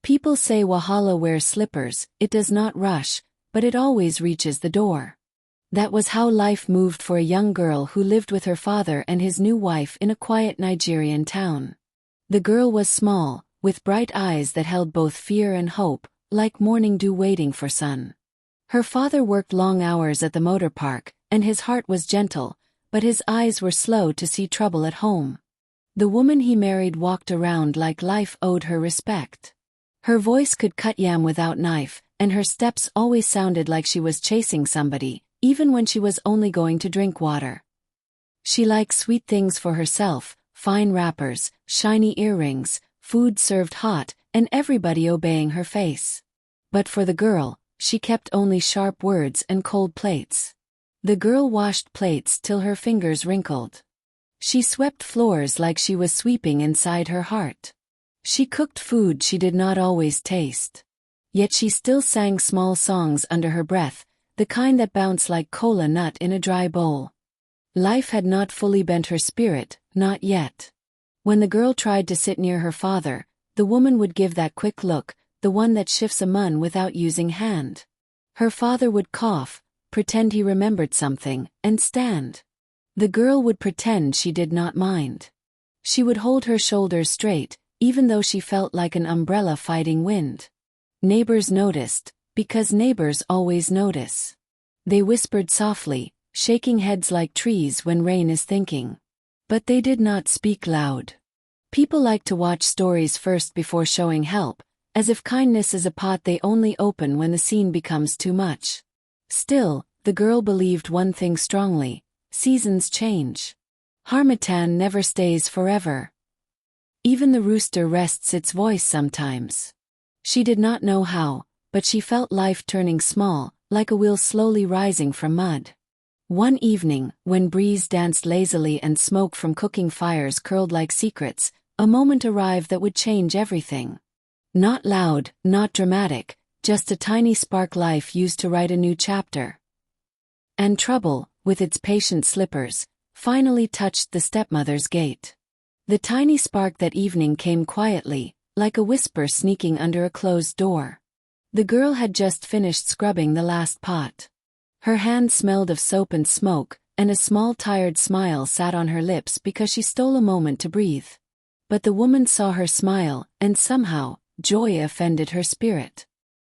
People say Wahala wears slippers, it does not rush, but it always reaches the door. That was how life moved for a young girl who lived with her father and his new wife in a quiet Nigerian town. The girl was small, with bright eyes that held both fear and hope, like morning dew waiting for sun. Her father worked long hours at the motor park, and his heart was gentle, but his eyes were slow to see trouble at home. The woman he married walked around like life owed her respect. Her voice could cut yam without knife, and her steps always sounded like she was chasing somebody, even when she was only going to drink water. She liked sweet things for herself, fine wrappers, shiny earrings, food served hot, and everybody obeying her face. But for the girl, she kept only sharp words and cold plates. The girl washed plates till her fingers wrinkled. She swept floors like she was sweeping inside her heart. She cooked food she did not always taste. Yet she still sang small songs under her breath, the kind that bounce like cola nut in a dry bowl. Life had not fully bent her spirit, not yet. When the girl tried to sit near her father, the woman would give that quick look, the one that shifts a mun without using hand. Her father would cough, pretend he remembered something, and stand. The girl would pretend she did not mind. She would hold her shoulders straight, even though she felt like an umbrella fighting wind. Neighbors noticed, because neighbors always notice. They whispered softly, shaking heads like trees when rain is thinking. But they did not speak loud. People like to watch stories first before showing help, as if kindness is a pot they only open when the scene becomes too much. Still, the girl believed one thing strongly: seasons change. Harmattan never stays forever. Even the rooster rests its voice sometimes. She did not know how, but she felt life turning small, like a wheel slowly rising from mud. One evening, when breeze danced lazily and smoke from cooking fires curled like secrets, a moment arrived that would change everything. Not loud, not dramatic, just a tiny spark life used to write a new chapter. And trouble, with its patient slippers, finally touched the stepmother's gate. The tiny spark that evening came quietly, like a whisper sneaking under a closed door. The girl had just finished scrubbing the last pot. Her hand smelled of soap and smoke, and a small tired smile sat on her lips because she stole a moment to breathe. But the woman saw her smile, and somehow, joy offended her spirit.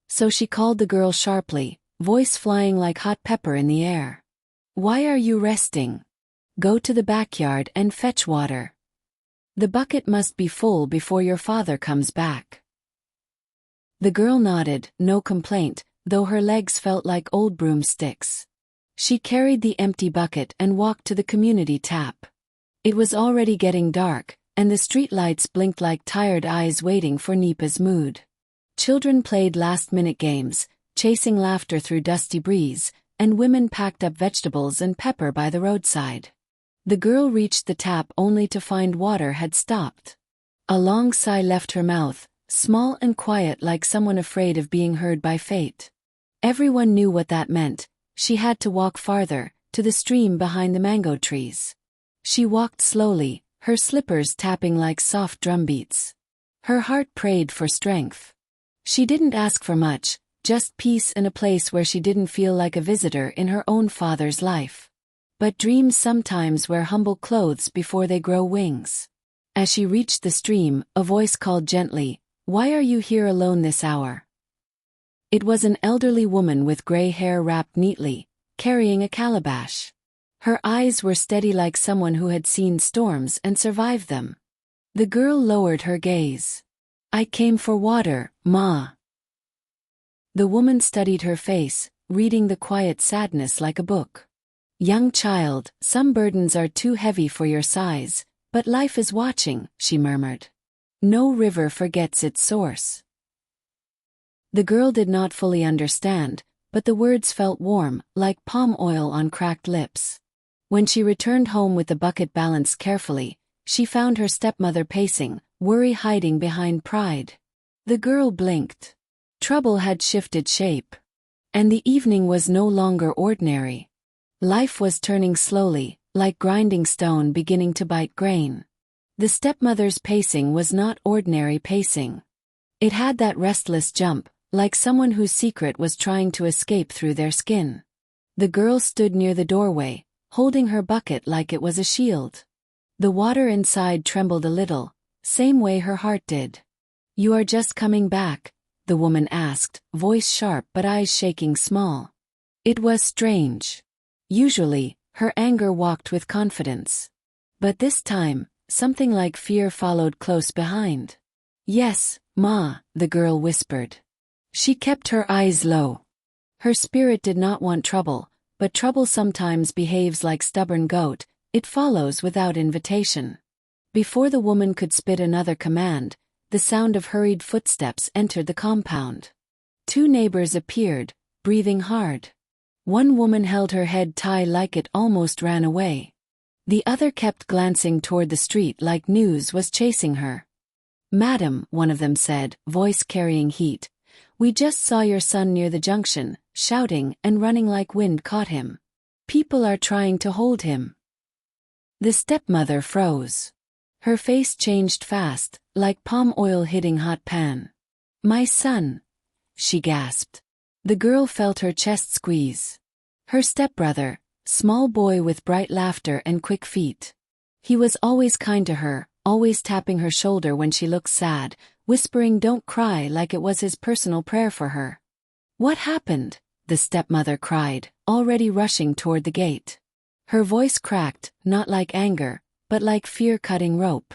So she called the girl sharply, voice flying like hot pepper in the air. "Why are you resting? Go to the backyard and fetch water. The bucket must be full before your father comes back." The girl nodded, no complaint, though her legs felt like old broomsticks. She carried the empty bucket and walked to the community tap. It was already getting dark, and the street lights blinked like tired eyes waiting for Nipa's mood. Children played last-minute games, chasing laughter through dusty breeze, and women packed up vegetables and pepper by the roadside. The girl reached the tap only to find water had stopped. A long sigh left her mouth, small and quiet like someone afraid of being heard by fate. Everyone knew what that meant. She had to walk farther, to the stream behind the mango trees. She walked slowly, her slippers tapping like soft drumbeats. Her heart prayed for strength. She didn't ask for much, just peace and a place where she didn't feel like a visitor in her own father's life. But dreams sometimes wear humble clothes before they grow wings. As she reached the stream, a voice called gently, "Why are you here alone this hour?" It was an elderly woman with gray hair wrapped neatly, carrying a calabash. Her eyes were steady like someone who had seen storms and survived them. The girl lowered her gaze. "I came for water, Ma." The woman studied her face, reading the quiet sadness like a book. "Young child, some burdens are too heavy for your size, but life is watching," she murmured. "No river forgets its source." The girl did not fully understand, but the words felt warm, like palm oil on cracked lips. When she returned home with the bucket balanced carefully, she found her stepmother pacing, worry hiding behind pride. The girl blinked. Trouble had shifted shape. And the evening was no longer ordinary. Life was turning slowly, like grinding stone beginning to bite grain. The stepmother's pacing was not ordinary pacing. It had that restless jump, like someone whose secret was trying to escape through their skin. The girl stood near the doorway, holding her bucket like it was a shield. The water inside trembled a little, same way her heart did. "You are just coming back?" the woman asked, voice sharp but eyes shaking small. It was strange. Usually, her anger walked with confidence. But this time, something like fear followed close behind. "Yes, Ma," the girl whispered. She kept her eyes low. Her spirit did not want trouble, but trouble sometimes behaves like stubborn goat, it follows without invitation. Before the woman could spit another command, the sound of hurried footsteps entered the compound. Two neighbors appeared, breathing hard. One woman held her head high like it almost ran away. The other kept glancing toward the street like news was chasing her. "Madam," one of them said, voice carrying heat, "we just saw your son near the junction, shouting and running like wind caught him. People are trying to hold him." The stepmother froze. Her face changed fast, like palm oil hitting hot pan. "My son," she gasped. The girl felt her chest squeeze. Her stepbrother, small boy with bright laughter and quick feet. He was always kind to her, always tapping her shoulder when she looked sad, whispering "don't cry" like it was his personal prayer for her. "What happened?" the stepmother cried, already rushing toward the gate. Her voice cracked, not like anger, but like fear cutting rope.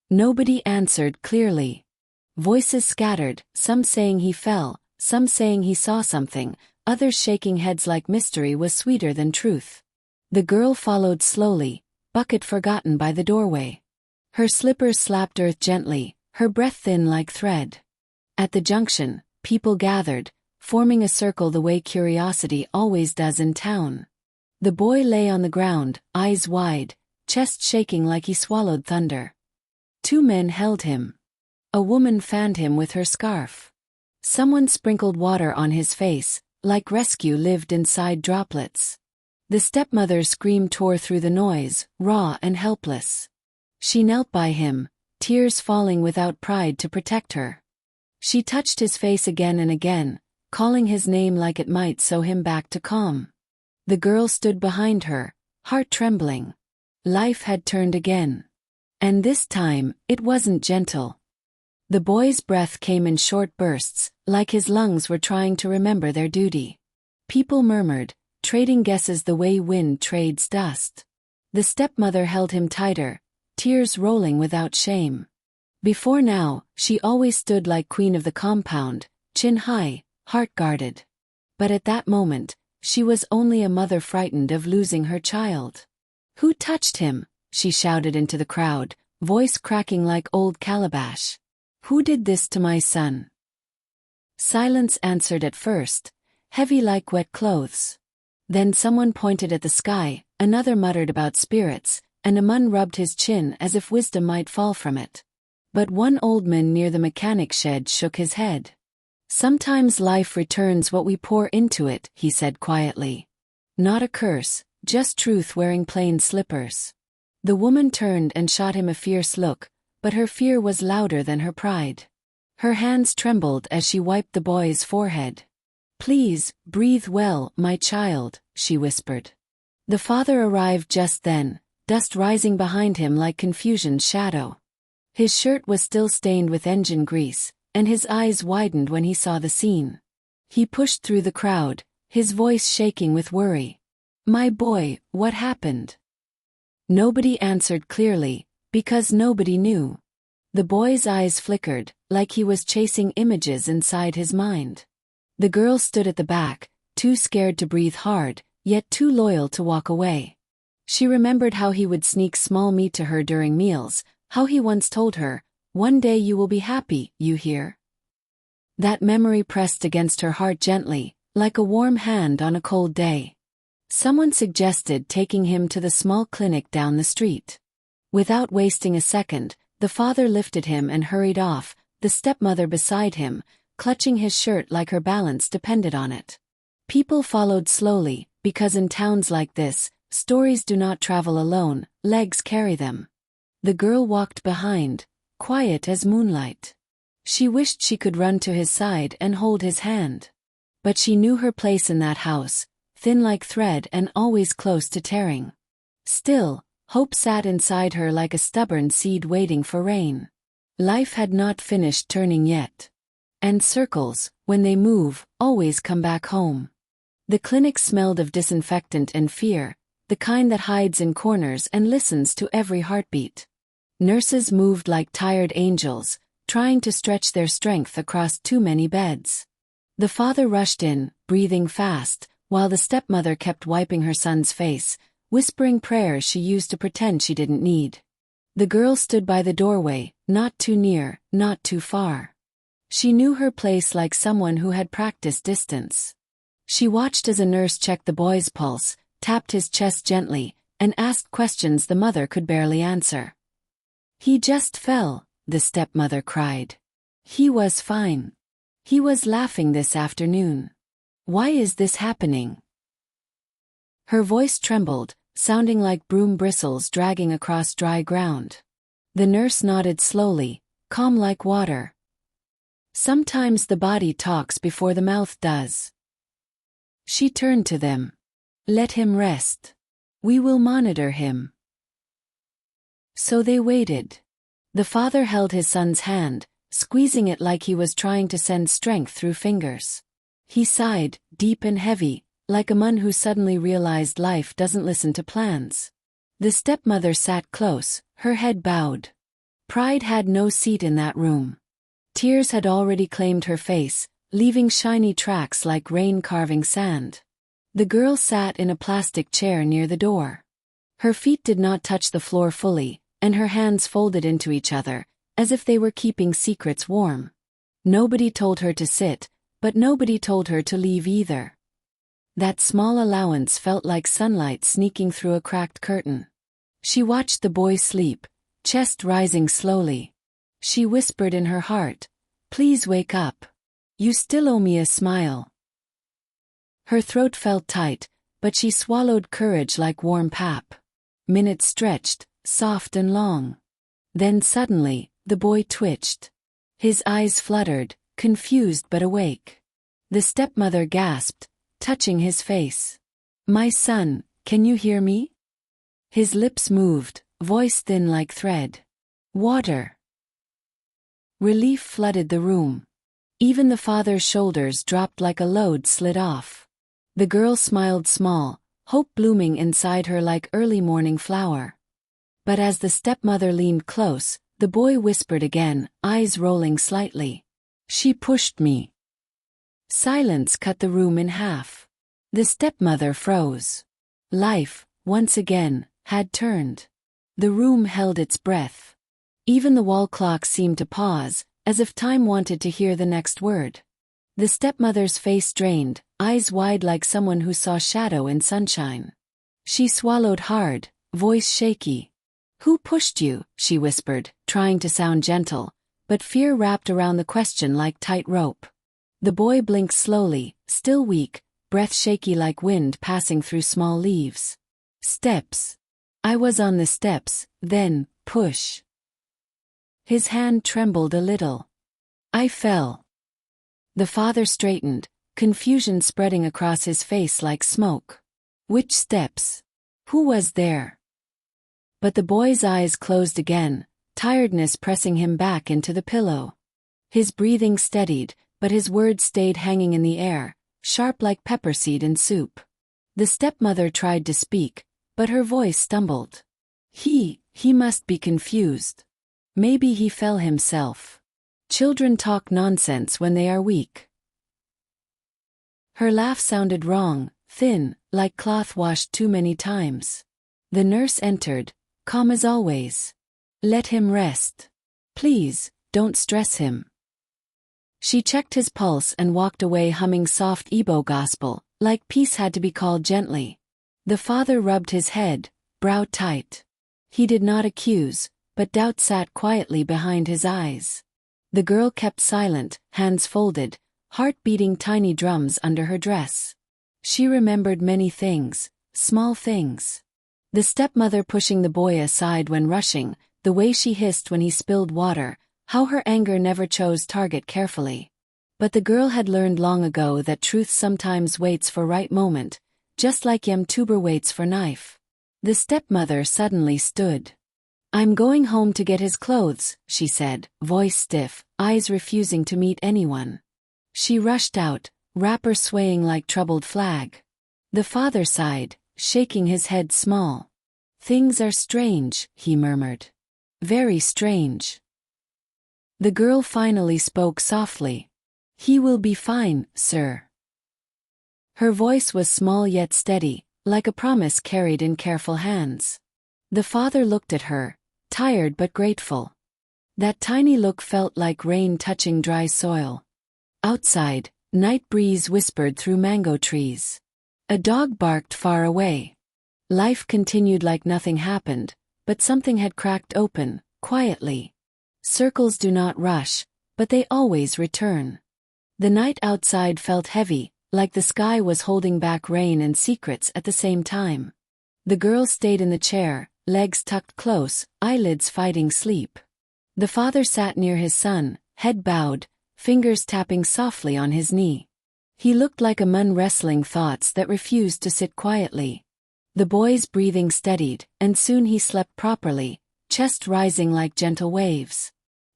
Nobody answered clearly. Voices scattered, some saying he fell, some saying he saw something, others shaking heads like mystery was sweeter than truth. The girl followed slowly, bucket forgotten by the doorway. Her slippers slapped earth gently, her breath thin like thread. At the junction, people gathered, forming a circle the way curiosity always does in town. The boy lay on the ground, eyes wide, chest shaking like he swallowed thunder. Two men held him. A woman fanned him with her scarf. Someone sprinkled water on his face, like rescue lived inside droplets. The stepmother's scream tore through the noise, raw and helpless. She knelt by him, tears falling without pride to protect her. She touched his face again and again, calling his name like it might sew him back to calm. The girl stood behind her, heart trembling. Life had turned again. And this time, it wasn't gentle. The boy's breath came in short bursts, like his lungs were trying to remember their duty. People murmured, trading guesses the way wind trades dust. The stepmother held him tighter, tears rolling without shame. Before now, she always stood like queen of the compound, chin high, heart guarded. But at that moment, she was only a mother frightened of losing her child. "Who touched him?" she shouted into the crowd, voice cracking like old calabash. "Who did this to my son?" Silence answered at first, heavy like wet clothes. Then someone pointed at the sky, another muttered about spirits, and a man rubbed his chin as if wisdom might fall from it. But one old man near the mechanic shed shook his head. "Sometimes life returns what we pour into it," he said quietly. "Not a curse, just truth wearing plain slippers." The woman turned and shot him a fierce look, but her fear was louder than her pride. Her hands trembled as she wiped the boy's forehead. "Please, breathe well, my child," she whispered. The father arrived just then, dust rising behind him like confusion's shadow. His shirt was still stained with engine grease, and his eyes widened when he saw the scene. He pushed through the crowd, his voice shaking with worry. "My boy, what happened?" Nobody answered clearly, because nobody knew. The boy's eyes flickered, like he was chasing images inside his mind. The girl stood at the back, too scared to breathe hard, yet too loyal to walk away. She remembered how he would sneak small meat to her during meals, how he once told her, "One day you will be happy, you hear?" That memory pressed against her heart gently, like a warm hand on a cold day. Someone suggested taking him to the small clinic down the street. Without wasting a second, the father lifted him and hurried off, the stepmother beside him, clutching his shirt like her balance depended on it. People followed slowly, because in towns like this, stories do not travel alone, legs carry them. The girl walked behind, quiet as moonlight. She wished she could run to his side and hold his hand. But she knew her place in that house, thin like thread and always close to tearing. Still, hope sat inside her like a stubborn seed waiting for rain. Life had not finished turning yet. And circles, when they move, always come back home. The clinic smelled of disinfectant and fear, the kind that hides in corners and listens to every heartbeat. Nurses moved like tired angels, trying to stretch their strength across too many beds. The father rushed in, breathing fast, while the stepmother kept wiping her son's face, whispering prayers she used to pretend she didn't need. The girl stood by the doorway, not too near, not too far. She knew her place like someone who had practiced distance. She watched as a nurse checked the boy's pulse, tapped his chest gently, and asked questions the mother could barely answer. "He just fell," the stepmother cried. "He was fine. He was laughing this afternoon. Why is this happening?" Her voice trembled, sounding like broom bristles dragging across dry ground. The nurse nodded slowly, calm like water. "Sometimes the body talks before the mouth does." She turned to them. "Let him rest. We will monitor him." So they waited. The father held his son's hand, squeezing it like he was trying to send strength through fingers. He sighed, deep and heavy, like a man who suddenly realized life doesn't listen to plans. The stepmother sat close, her head bowed. Pride had no seat in that room. Tears had already claimed her face, leaving shiny tracks like rain carving sand. The girl sat in a plastic chair near the door. Her feet did not touch the floor fully, and her hands folded into each other, as if they were keeping secrets warm. Nobody told her to sit, but nobody told her to leave either. That small allowance felt like sunlight sneaking through a cracked curtain. She watched the boy sleep, chest rising slowly. She whispered in her heart, "Please wake up. You still owe me a smile." Her throat felt tight, but she swallowed courage like warm pap. Minutes stretched, soft and long. Then suddenly, the boy twitched. His eyes fluttered, confused but awake. The stepmother gasped, touching his face. "My son, can you hear me?" His lips moved, voice thin like thread. "Water." Relief flooded the room. Even the father's shoulders dropped like a load slid off. The girl smiled small, hope blooming inside her like early morning flower. But as the stepmother leaned close, the boy whispered again, eyes rolling slightly. "She pushed me." Silence cut the room in half. The stepmother froze. Life, once again, had turned. The room held its breath. Even the wall clock seemed to pause, as if time wanted to hear the next word. The stepmother's face drained, eyes wide like someone who saw shadow in sunshine. She swallowed hard, voice shaky. "Who pushed you?" she whispered, trying to sound gentle, but fear wrapped around the question like tight rope. The boy blinked slowly, still weak, breath shaky like wind passing through small leaves. "Steps. I was on the steps, then, push." His hand trembled a little. "I fell." The father straightened, confusion spreading across his face like smoke. "Which steps? Who was there?" But the boy's eyes closed again, tiredness pressing him back into the pillow. His breathing steadied, but his words stayed hanging in the air, sharp like pepper seed in soup. The stepmother tried to speak, but her voice stumbled. He must be confused. Maybe he fell himself. Children talk nonsense when they are weak." Her laugh sounded wrong, thin, like cloth washed too many times. The nurse entered, calm as always. "Let him rest. Please, don't stress him." She checked his pulse and walked away humming soft Igbo gospel, like peace had to be called gently. The father rubbed his head, brow tight. He did not accuse, but doubt sat quietly behind his eyes. The girl kept silent, hands folded, heart beating tiny drums under her dress. She remembered many things, small things. The stepmother pushing the boy aside when rushing, the way she hissed when he spilled water, How her anger never chose target carefully. But the girl had learned long ago that truth sometimes waits for right moment, just like yam tuber waits for knife. The stepmother suddenly stood. "I'm going home to get his clothes," she said, voice stiff, eyes refusing to meet anyone. She rushed out, wrapper swaying like troubled flag. The father sighed, shaking his head small. "Things are strange," he murmured. "Very strange." The girl finally spoke softly. "He will be fine, sir." Her voice was small yet steady, like a promise carried in careful hands. The father looked at her, tired but grateful. That tiny look felt like rain touching dry soil. Outside, night breeze whispered through mango trees. A dog barked far away. Life continued like nothing happened, but something had cracked open, quietly. Circles do not rush, but they always return. The night outside felt heavy, like the sky was holding back rain and secrets at the same time. The girl stayed in the chair, legs tucked close, eyelids fighting sleep. The father sat near his son, head bowed, fingers tapping softly on his knee. He looked like a man wrestling thoughts that refused to sit quietly. The boy's breathing steadied, and soon he slept properly, chest rising like gentle waves.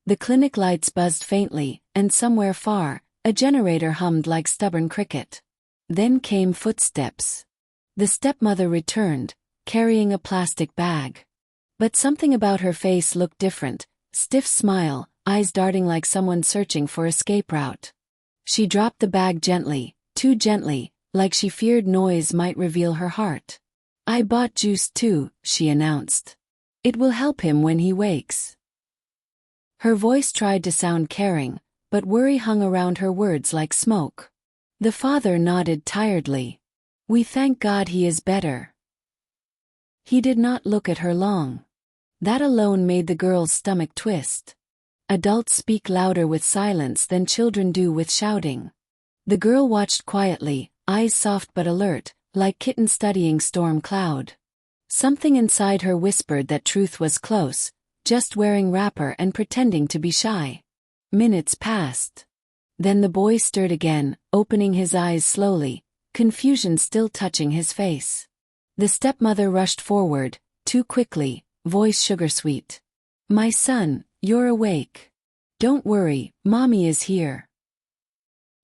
The clinic lights buzzed faintly, and somewhere far, a generator hummed like stubborn cricket. Then came footsteps. The stepmother returned, carrying a plastic bag. But something about her face looked different, stiff smile, eyes darting like someone searching for escape route. She dropped the bag gently, too gently, like she feared noise might reveal her heart. "I bought juice too," she announced. "It will help him when he wakes." Her voice tried to sound caring, but worry hung around her words like smoke. The father nodded tiredly. "We thank God he is better." He did not look at her long. That alone made the girl's stomach twist. Adults speak louder with silence than children do with shouting. The girl watched quietly, eyes soft but alert, like kitten studying storm cloud. Something inside her whispered that truth was close, just wearing wrapper and pretending to be shy. Minutes passed. Then the boy stirred again, opening his eyes slowly, confusion still touching his face. The stepmother rushed forward, too quickly, voice sugar-sweet. "My son, you're awake. Don't worry, Mommy is here."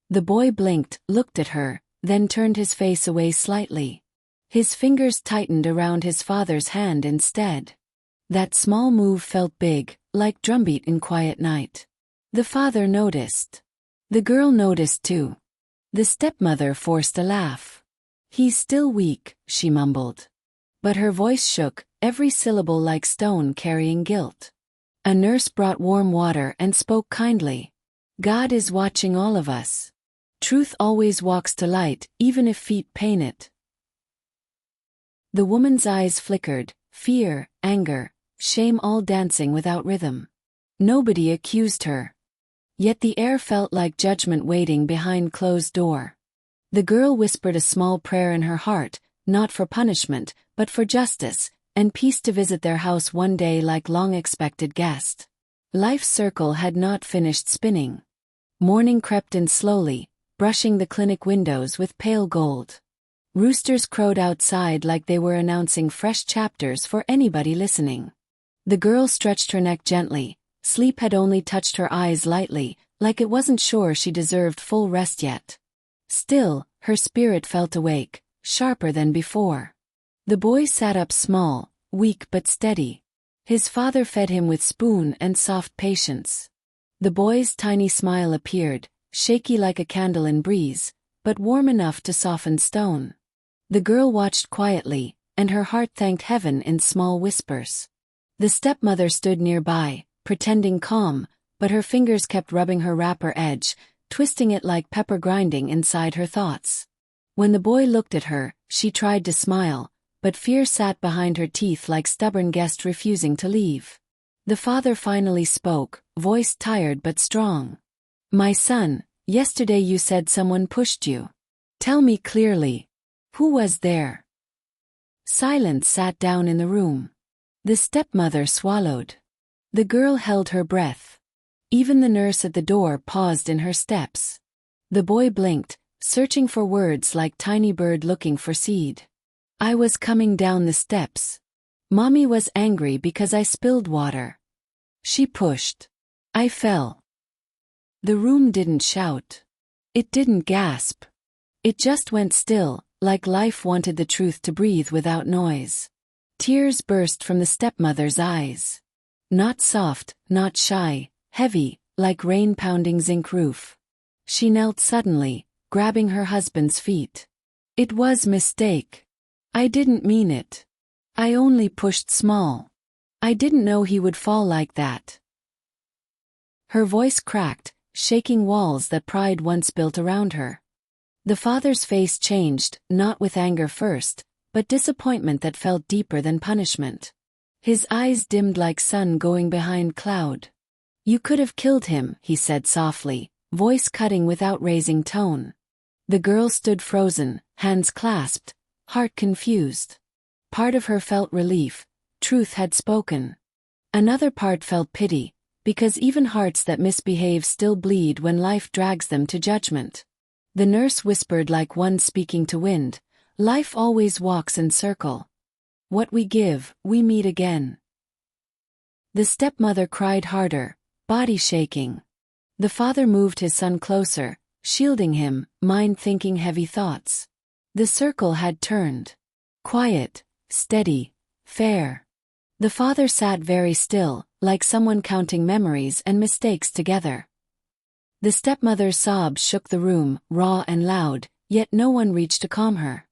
The boy blinked, looked at her, then turned his face away slightly. His fingers tightened around his father's hand instead. That small move felt big, like drumbeat in quiet night. The father noticed. The girl noticed too. The stepmother forced a laugh. "He's still weak," she mumbled. But her voice shook, every syllable like stone carrying guilt. A nurse brought warm water and spoke kindly. "God is watching all of us. Truth always walks to light, even if feet pain it." The woman's eyes flickered, fear, anger, shame all dancing without rhythm. Nobody accused her. Yet the air felt like judgment waiting behind closed door. The girl whispered a small prayer in her heart, not for punishment, but for justice, and peace to visit their house one day like long-expected guest. Life's circle had not finished spinning. Morning crept in slowly, brushing the clinic windows with pale gold. Roosters crowed outside like they were announcing fresh chapters for anybody listening. The girl stretched her neck gently. Sleep had only touched her eyes lightly, like it wasn't sure she deserved full rest yet. Still, her spirit felt awake, sharper than before. The boy sat up small, weak but steady. His father fed him with spoon and soft patience. The boy's tiny smile appeared, shaky like a candle in breeze, but warm enough to soften stone. The girl watched quietly, and her heart thanked heaven in small whispers. The stepmother stood nearby, pretending calm, but her fingers kept rubbing her wrapper edge, twisting it like pepper grinding inside her thoughts. When the boy looked at her, she tried to smile, but fear sat behind her teeth like stubborn guest refusing to leave. The father finally spoke, voice tired but strong. "My son, yesterday you said someone pushed you. Tell me clearly. Who was there?" Silence sat down in the room. The stepmother swallowed. The girl held her breath. Even the nurse at the door paused in her steps. The boy blinked, searching for words like tiny bird looking for seed. I was coming down the steps. Mommy was angry because I spilled water. She pushed. I fell. The room didn't shout. It didn't gasp. It just went still, like life wanted the truth to breathe without noise. Tears burst from the stepmother's eyes. Not soft, not shy, heavy, like rain pounding zinc roof. She knelt suddenly, grabbing her husband's feet. It was mistake. I didn't mean it. I only pushed small. I didn't know he would fall like that. Her voice cracked, shaking walls that pride once built around her. The father's face changed, not with anger first, but disappointment that felt deeper than punishment. His eyes dimmed like sun going behind cloud. You could have killed him, he said softly, voice cutting without raising tone. The girl stood frozen, hands clasped, heart confused. Part of her felt relief. Truth had spoken. Another part felt pity, because even hearts that misbehave still bleed when life drags them to judgment. The nurse whispered like one speaking to wind, life always walks in circle. What we give, we meet again. The stepmother cried harder, body shaking. The father moved his son closer, shielding him, mind thinking heavy thoughts. The circle had turned. Quiet, steady, fair. The father sat very still, like someone counting memories and mistakes together. The stepmother's sobs shook the room, raw and loud, yet no one reached to calm her.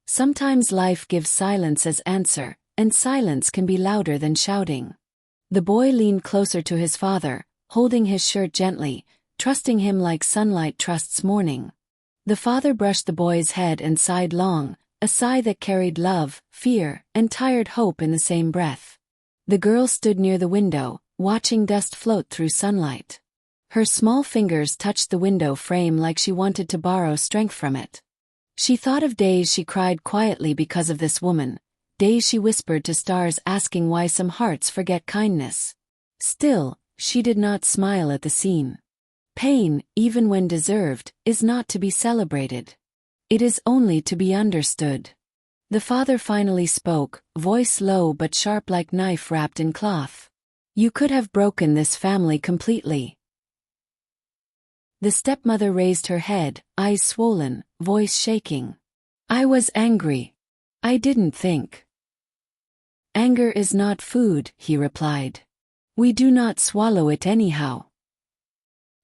Sometimes life gives silence as answer, and silence can be louder than shouting. The boy leaned closer to his father, holding his shirt gently, trusting him like sunlight trusts morning. The father brushed the boy's head and sighed long, a sigh that carried love, fear, and tired hope in the same breath. The girl stood near the window, watching dust float through sunlight. Her small fingers touched the window frame like she wanted to borrow strength from it. She thought of days she cried quietly because of this woman, days she whispered to stars asking why some hearts forget kindness. Still, she did not smile at the scene. Pain, even when deserved, is not to be celebrated. It is only to be understood. The father finally spoke, voice low but sharp like knife wrapped in cloth. You could have broken this family completely. The stepmother raised her head, eyes swollen, voice shaking. I was angry. I didn't think. Anger is not food, he replied. We do not swallow it anyhow.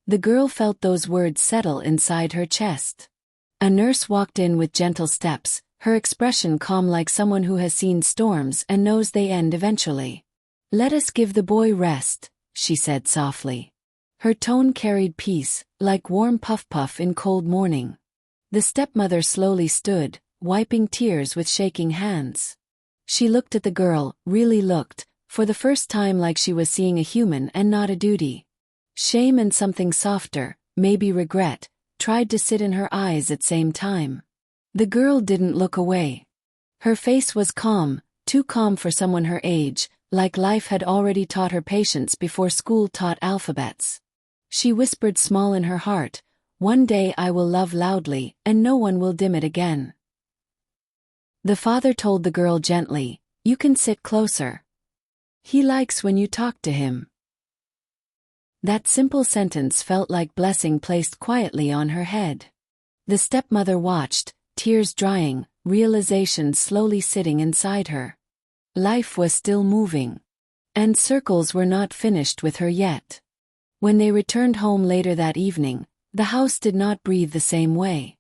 The girl felt those words settle inside her chest. A nurse walked in with gentle steps, her expression calm like someone who has seen storms and knows they end eventually. Let us give the boy rest, she said softly. Her tone carried peace, like warm puff-puff in cold morning. The stepmother slowly stood, wiping tears with shaking hands. She looked at the girl, really looked, for the first time like she was seeing a human and not a duty. Shame and something softer, maybe regret, tried to sit in her eyes at same time. The girl didn't look away. Her face was calm, too calm for someone her age, like life had already taught her patience before school taught alphabets. She whispered small in her heart, one day I will love loudly, and no one will dim it again. The father told the girl gently, you can sit closer. He likes when you talk to him. That simple sentence felt like blessing placed quietly on her head. The stepmother watched, tears drying, realization slowly sitting inside her. Life was still moving. And circles were not finished with her yet. When they returned home later that evening, the house did not breathe the same way.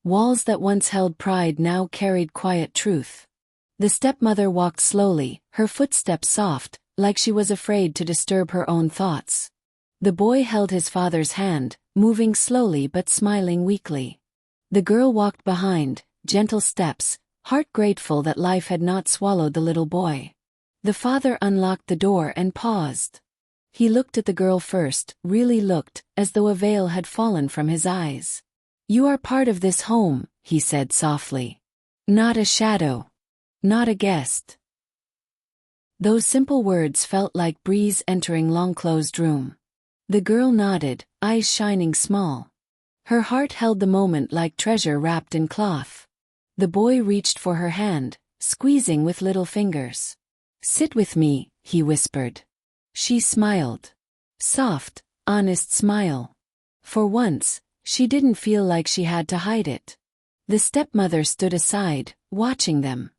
Walls that once held pride now carried quiet truth. The stepmother walked slowly, her footsteps soft, like she was afraid to disturb her own thoughts. The boy held his father's hand, moving slowly but smiling weakly. The girl walked behind, gentle steps, heart grateful that life had not swallowed the little boy. The father unlocked the door and paused. He looked at the girl first, really looked, as though a veil had fallen from his eyes. You are part of this home, he said softly. Not a shadow. Not a guest. Those simple words felt like breeze entering long-closed room. The girl nodded, eyes shining small. Her heart held the moment like treasure wrapped in cloth. The boy reached for her hand, squeezing with little fingers. "Sit with me," he whispered. She smiled. Soft, honest smile. For once, she didn't feel like she had to hide it. The stepmother stood aside, watching them.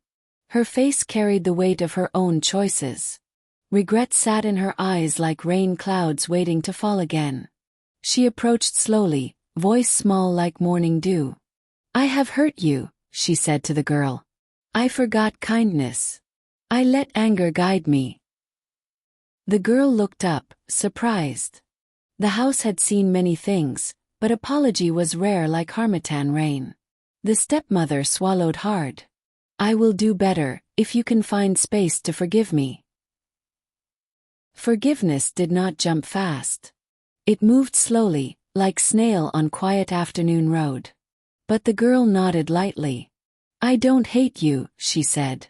Her face carried the weight of her own choices. Regret sat in her eyes like rain clouds waiting to fall again. She approached slowly, voice small like morning dew. "I have hurt you," she said to the girl. "I forgot kindness. I let anger guide me." The girl looked up, surprised. The house had seen many things, but apology was rare like harmattan rain. The stepmother swallowed hard. "I will do better, if you can find space to forgive me." Forgiveness did not jump fast. It moved slowly, like snail on quiet afternoon road. But the girl nodded lightly. "I don't hate you," she said.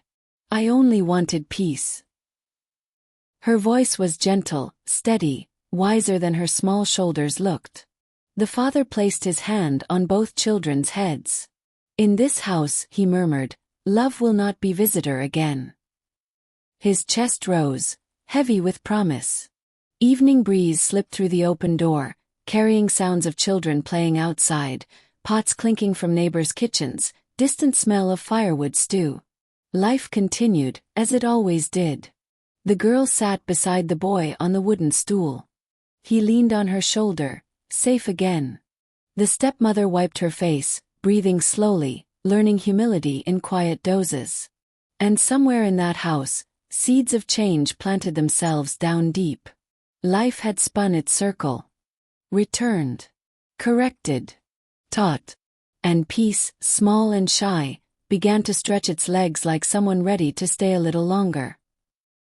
"I only wanted peace." Her voice was gentle, steady, wiser than her small shoulders looked. The father placed his hand on both children's heads. "In this house," he murmured, "love will not be visitor again." His chest rose, heavy with promise. Evening breeze slipped through the open door, carrying sounds of children playing outside, pots clinking from neighbors' kitchens, distant smell of firewood stew. Life continued, as it always did. The girl sat beside the boy on the wooden stool. He leaned on her shoulder, safe again. The stepmother wiped her face, breathing slowly, learning humility in quiet doses. And somewhere in that house, seeds of change planted themselves down deep. Life had spun its circle. Returned. Corrected. Taught. And peace, small and shy, began to stretch its legs like someone ready to stay a little longer.